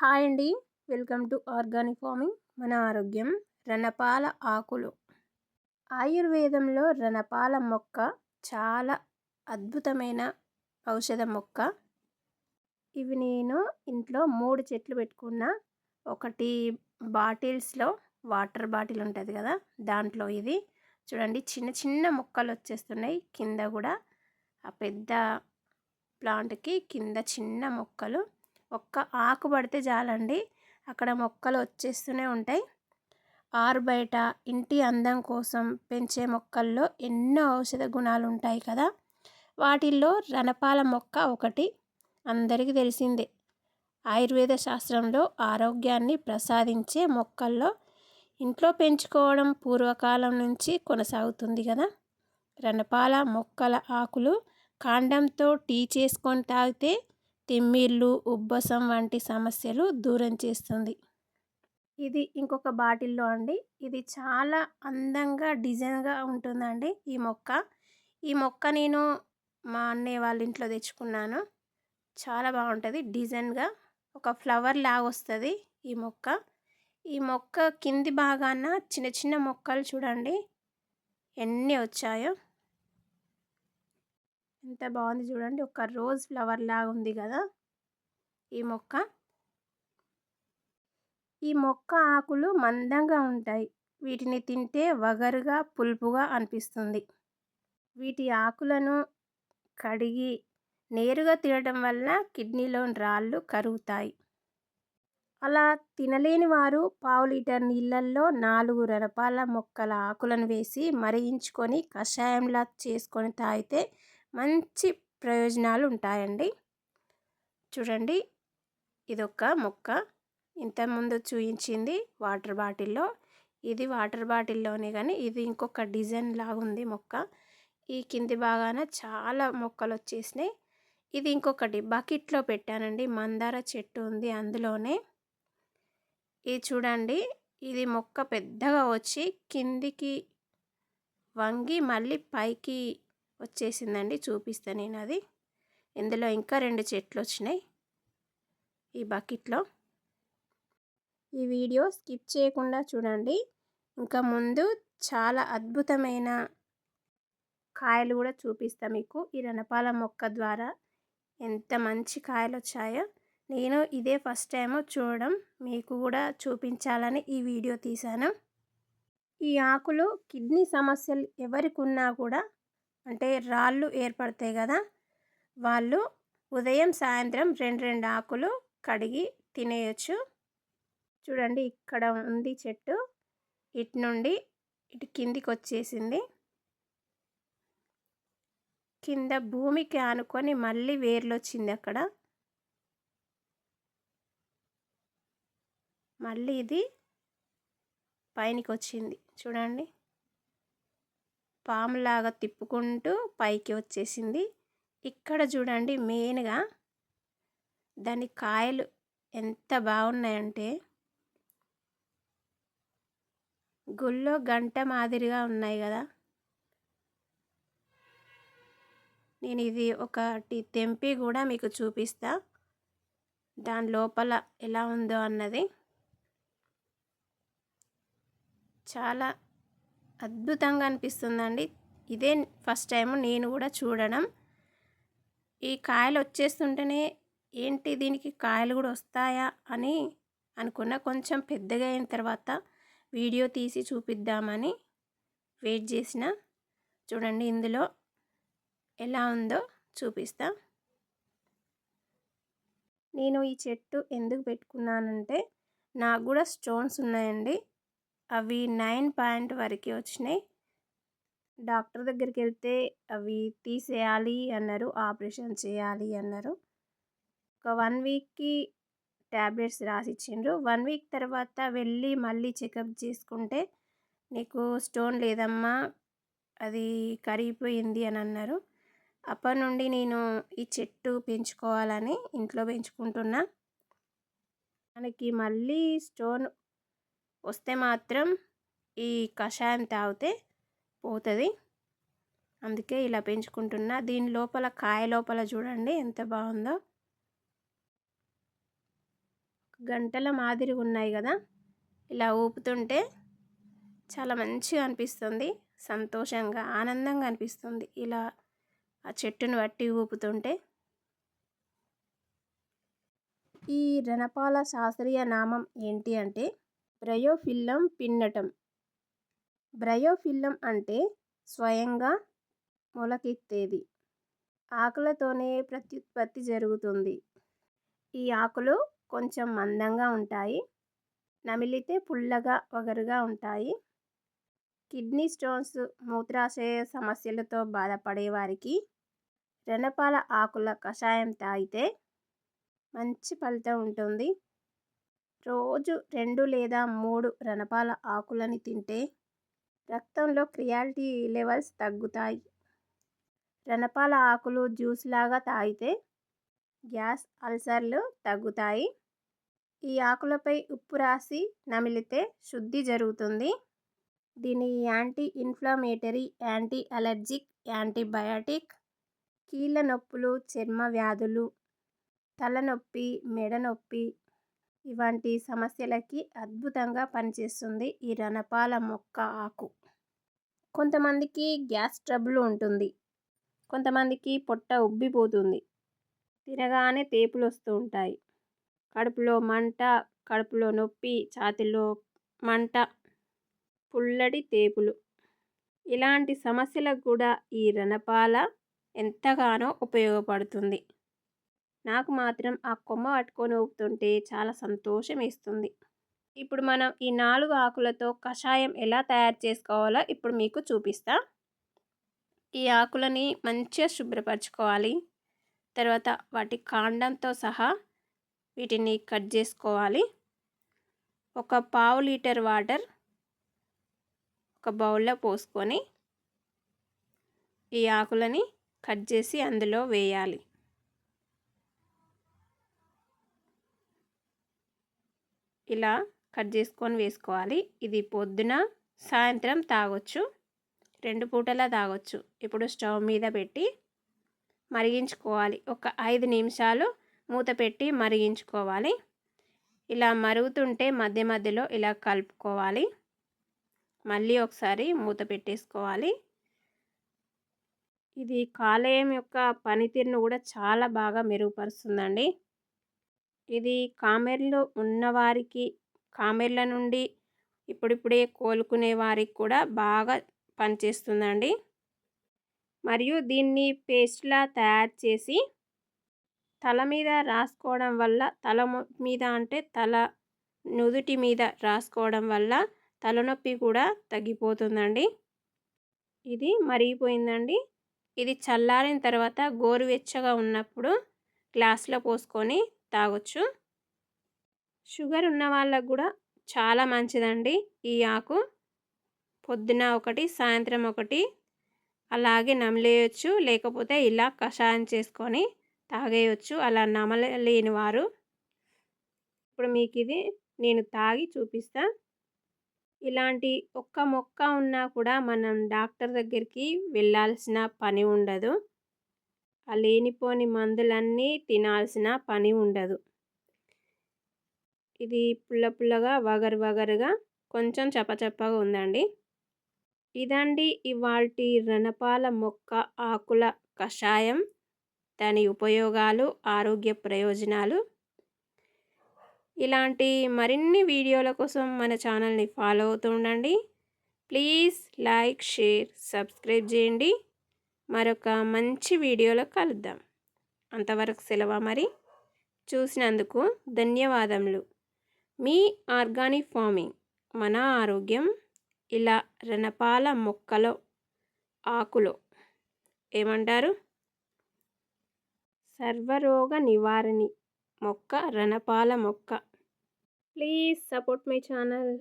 Hi అండి. Welcome to organic farming. మన ఆరోగ్యం. రణపాల ఆకులు. ఆయుర్వేదంలో రణపాల మొక్క చాలా అద్భుతమైన ఔషధ మొక్క. ఇవి నేను ఇంట్లో 3 చెట్లు పెట్టుకున్నా. ఒకటి బాటిల్స్లో వాటర్ బాటిల్ ఉంటుంది కదా, దాంట్లో ఇది చూడండి చిన్న చిన్న మొక్కలు వచ్చేస్తున్నాయి. కింద కూడా ఆ పెద్ద ప్లాంట్కి కింద చిన్న మొక్కలు. ఒక్క ఆకు పడితే చాలండి, అక్కడ మొక్కలు వచ్చేస్తూనే ఉంటాయి. ఆరు బయట ఇంటి అందం కోసం పెంచే మొక్కల్లో ఎన్నో ఔషధ గుణాలు ఉంటాయి కదా, వాటిల్లో రణపాల మొక్క ఒకటి. అందరికీ తెలిసిందే, ఆయుర్వేద శాస్త్రంలో ఆరోగ్యాన్ని ప్రసాదించే మొక్కల్లో ఇంట్లో పెంచుకోవడం పూర్వకాలం నుంచి కొనసాగుతుంది కదా. రణపాల మొక్కల ఆకులు కాండంతో టీ చేసుకొని తాగితే తిమ్మిర్లు, ఉబ్బసం వంటి సమస్యలు దూరం చేస్తుంది. ఇది ఇంకొక బాటిల్లో అండి. ఇది చాలా అందంగా డిజైన్గా ఉంటుందండి ఈ మొక్క నేను మా అన్నయ్య వాళ్ళ ఇంట్లో తెచ్చుకున్నాను. చాలా బాగుంటుంది డిజైన్గా, ఒక ఫ్లవర్ లాగా వస్తుంది ఈ మొక్క కింది భాగాన చిన్న చిన్న మొక్కలు చూడండి ఎన్ని వచ్చాయో. ఎంత బాగుంది చూడండి, ఒక రోజ్ ఫ్లవర్ లాగా ఉంది కదా ఈ మొక్క ఆకులు మందంగా ఉంటాయి. వీటిని తింటే వగరుగా పులుపుగా అనిపిస్తుంది. వీటి ఆకులను కడిగి నేరుగా తినడం వల్ల కిడ్నీలోని రాళ్ళు కరుగుతాయి. అలా తినలేని వారు పావు లీటర్ నీళ్ళల్లో 4 రణపాల మొక్కల ఆకులను వేసి మరిగించుకొని కషాయంలా చేసుకొని తాగితే మంచి ప్రయోజనాలు ఉంటాయండి. చూడండి, ఇదొక మొక్క. ఇంతకుముందు చూపించింది వాటర్ బాటిల్లో, ఇది వాటర్ బాటిల్లోనే కానీ ఇది ఇంకొక డిజైన్ లాగా ఉంది మొక్క. ఈ కింది భాగాన చాలా మొక్కలు వచ్చేసినాయి. ఇది ఇంకొకటి బకెట్లో పెట్టానండి, మందార చెట్టు ఉంది అందులోనే. ఇది చూడండి, ఇది మొక్క పెద్దగా వచ్చి కిందికి వంగి మళ్ళీ పైకి వచ్చేసిందండి. చూపిస్తాను నేను అది. ఇందులో ఇంకా 2 చెట్లు వచ్చినాయి ఈ బకెట్లో. ఈ వీడియో స్కిప్ చేయకుండా చూడండి. ఇంకా ముందు చాలా అద్భుతమైన కాయలు కూడా చూపిస్తా మీకు. ఈ రణపాల మొక్క ద్వారా ఎంత మంచి కాయలు వచ్చాయో. నేను ఇదే ఫస్ట్ టైం చూడడం, మీకు కూడా చూపించాలని ఈ వీడియో తీశాను. ఈ ఆకులు కిడ్నీ సమస్యలు ఎవరికి ఉన్నా కూడా, అంటే రాళ్ళు ఏర్పడతాయి కదా, వాళ్ళు ఉదయం సాయంత్రం 2 ఆకులు కడిగి తినేయచ్చు. చూడండి, ఇక్కడ ఉంది చెట్టు, ఇటు నుండి ఇటు కిందికి వచ్చేసింది. కింద భూమికి ఆనుకొని మళ్ళీ వేర్లు వచ్చింది అక్కడ. మళ్ళీ ఇది పైనకి వచ్చింది చూడండి, పాములాగా తిప్పుకుంటూ పైకి వచ్చేసింది. ఇక్కడ చూడండి, మెయిన్గా దాని కాయలు ఎంత బాగున్నాయంటే గుళ్ళో గంట మాదిరిగా ఉన్నాయి కదా. నేను ఇది ఒకటి తెంపి కూడా మీకు చూపిస్తా, దాని లోపల ఎలా ఉందో అన్నది. చాలా అద్భుతంగా అనిపిస్తుందండి. ఇదే ఫస్ట్ టైం నేను కూడా చూడడం. ఈ కాయలు వచ్చేస్తుంటేనే ఏంటి దీనికి కాయలు కూడా వస్తాయా అని అనుకున్నా. కొంచెం పెద్దగా అయిన తర్వాత వీడియో తీసి చూపిద్దామని వెయిట్ చేసిన. చూడండి, ఇందులో ఎలా ఉందో చూపిస్తా. నేను ఈ చెట్టు ఎందుకు పెట్టుకున్నానంటే, నాకు కూడా స్టోన్స్ ఉన్నాయండి. అవి 9 పాయింట్ వరకు వచ్చినాయి. డాక్టర్ దగ్గరికి వెళ్తే అవి తీసేయాలి అన్నారు, ఆపరేషన్ చేయాలి అన్నారు. ఒక 1 వీక్కి ట్యాబ్లెట్స్ రాసిచ్చిండ్రు. 1 వీక్ తర్వాత వెళ్ళి మళ్ళీ చెకప్ చేసుకుంటే నీకు స్టోన్ లేదమ్మా, అది కరిగిపోయింది అని అన్నారు. అప్పటి నుండి నేను ఈ చెట్టు పెంచుకోవాలని ఇంట్లో పెంచుకుంటున్నా. మనకి మళ్ళీ స్టోన్ వస్తే మాత్రం ఈ కషాయం తాగితే పోతుంది. అందుకే ఇలా పెంచుకుంటున్నా. దీని లోపల కాయ లోపల చూడండి ఎంత బాగుందో. గంటల మాదిరిగా ఉన్నాయి కదా. ఇలా ఊపుతుంటే చాలా మంచిగా అనిపిస్తుంది, సంతోషంగా ఆనందంగా అనిపిస్తుంది ఇలా ఆ చెట్టును బట్టి ఊపుతుంటే. ఈ రణపాల శాస్త్రీయ నామం ఏంటి అంటే బ్రయోఫిల్లం పిన్నటం. బ్రయోఫిల్లం అంటే స్వయంగా మొలకెత్తేది, ఆకులతోనే ప్రత్యుత్పత్తి జరుగుతుంది. ఈ ఆకులు కొంచెం మందంగా ఉంటాయి, నమిలితే పుల్లగా వగరుగా ఉంటాయి. కిడ్నీ స్టోన్స్, మూత్రాశయ సమస్యలతో బాధపడే వారికి రణపాల ఆకుల కషాయం తాగితే మంచి ఫలితం ఉంటుంది. రోజు 2 లేదా 3 రణపాల ఆకులని తింటే రక్తంలో క్రియాటినిన్ లెవెల్స్ తగ్గుతాయి. రణపాల ఆకులు జ్యూస్ లాగా తాగితే గ్యాస్, అల్సర్లు తగ్గుతాయి. ఈ ఆకులపై ఉప్పు రాసి నమిలితే శుద్ధి జరుగుతుంది. దీని anti inflammatory, anti allergic, antibiotic, కీళ్ళ నొప్పులు, చర్మ వ్యాధులు, తలనొప్పి, మెడ నొప్పి ఇలాంటి సమస్యలకి అద్భుతంగా పనిచేస్తుంది ఈ రణపాల మొక్క ఆకు. కొంతమందికి గ్యాస్ ట్రబుల్ ఉంటుంది, కొంతమందికి పొట్ట ఉబ్బిపోతుంది, తినగానే తేపులు వస్తూ ఉంటాయి, కడుపులో మంట, కడుపులో నొప్పి, ఛాతీలో మంట, పుల్లటి తేపులు, ఇలాంటి సమస్యలకు కూడా ఈ రణపాల ఎంతగానో ఉపయోగపడుతుంది. నాకు మాత్రం ఆ కొమ్మ పట్టుకొని ఊపుతుంటే చాలా సంతోషం వేస్తుంది. ఇప్పుడు మనం ఈ 4 ఆకులతో కషాయం ఎలా తయారు చేసుకోవాలో ఇప్పుడు మీకు చూపిస్తా. ఈ ఆకులని మంచిగా శుభ్రపరచుకోవాలి. తర్వాత వాటి కాండంతో సహా వీటిని కట్ చేసుకోవాలి. ఒక 1/2 లీటర్ వాటర్ ఒక బౌల్లో పోసుకొని ఈ ఆకులని కట్ చేసి అందులో వేయాలి. ఇలా కట్ చేసుకొని వేసుకోవాలి. ఇది పొద్దున, సాయంత్రం తాగొచ్చు, 2 పూటలా తాగొచ్చు. ఇప్పుడు స్టవ్ మీద పెట్టి మరిగించుకోవాలి. ఒక 5 నిమిషాలు మూత పెట్టి మరిగించుకోవాలి. ఇలా మరుగుతుంటే మధ్య మధ్యలో ఇలా కలుపుకోవాలి. మళ్ళీ ఒకసారి మూత పెట్టేసుకోవాలి. ఇది కాలేయం యొక్క పనితీరును కూడా చాలా బాగా మెరుగుపరుస్తుందండి. ఇది కామెర్లు ఉన్నవారికి, కామెర్ల నుండి ఇప్పుడిప్పుడే కోలుకునే వారికి కూడా బాగా పనిచేస్తుందండి. మరియు దీన్ని పేస్ట్లా తయారు చేసి తల మీద రాసుకోవడం వల్ల, తల మీద అంటే తల నుదుటి మీద రాసుకోవడం వల్ల తలనొప్పి కూడా తగ్గిపోతుందండి. ఇది మరిగిపోయిందండి. ఇది చల్లారిన తర్వాత గోరువెచ్చగా ఉన్నప్పుడు గ్లాసులో పోసుకొని తాగొచ్చు. షుగర్ ఉన్న వాళ్ళకు కూడా చాలా మంచిదండి ఈ ఆకు. పొద్దున ఒకటి, సాయంత్రం ఒకటి అలాగే నమిలేయచ్చు, లేకపోతే ఇలా కషాయం చేసుకొని తాగేయచ్చు అలా నమలలేని వారు. ఇప్పుడు మీకు ఇది నేను తాగి చూపిస్తా. ఇలాంటి ఒక్క మొక్క ఉన్నా కూడా మనం డాక్టర్ దగ్గరికి వెళ్ళాల్సిన పని ఉండదు, ఆ లేనిపోని మందులన్నీ తినాల్సిన పని ఉండదు. ఇది పుల్ల పుల్లగా, వగరు వగరుగా, కొంచెం చప్పచప్పగా ఉందండి. ఇదండి ఇవాల్టి రణపాల మొక్క ఆకుల కషాయం, దాని ఉపయోగాలు, ఆరోగ్య ప్రయోజనాలు. ఇలాంటి మరిన్ని వీడియోల కోసం మన ఛానల్ని ఫాలో అవుతూ ఉండండి. ప్లీజ్ లైక్, షేర్, సబ్స్క్రైబ్ చేయండి. మరొక మంచి వీడియోలో కలుద్దాం. అంతవరకు సెలవు మరి. చూసినందుకు ధన్యవాదములు. మీ ఆర్గానిక్ ఫార్మింగ్, మన ఆరోగ్యం. ఇలా రణపాల మొక్కలో ఆకులో ఏమంటారు, సర్వరోగ నివారణి మొక్క రణపాల మొక్క. Please support my channel.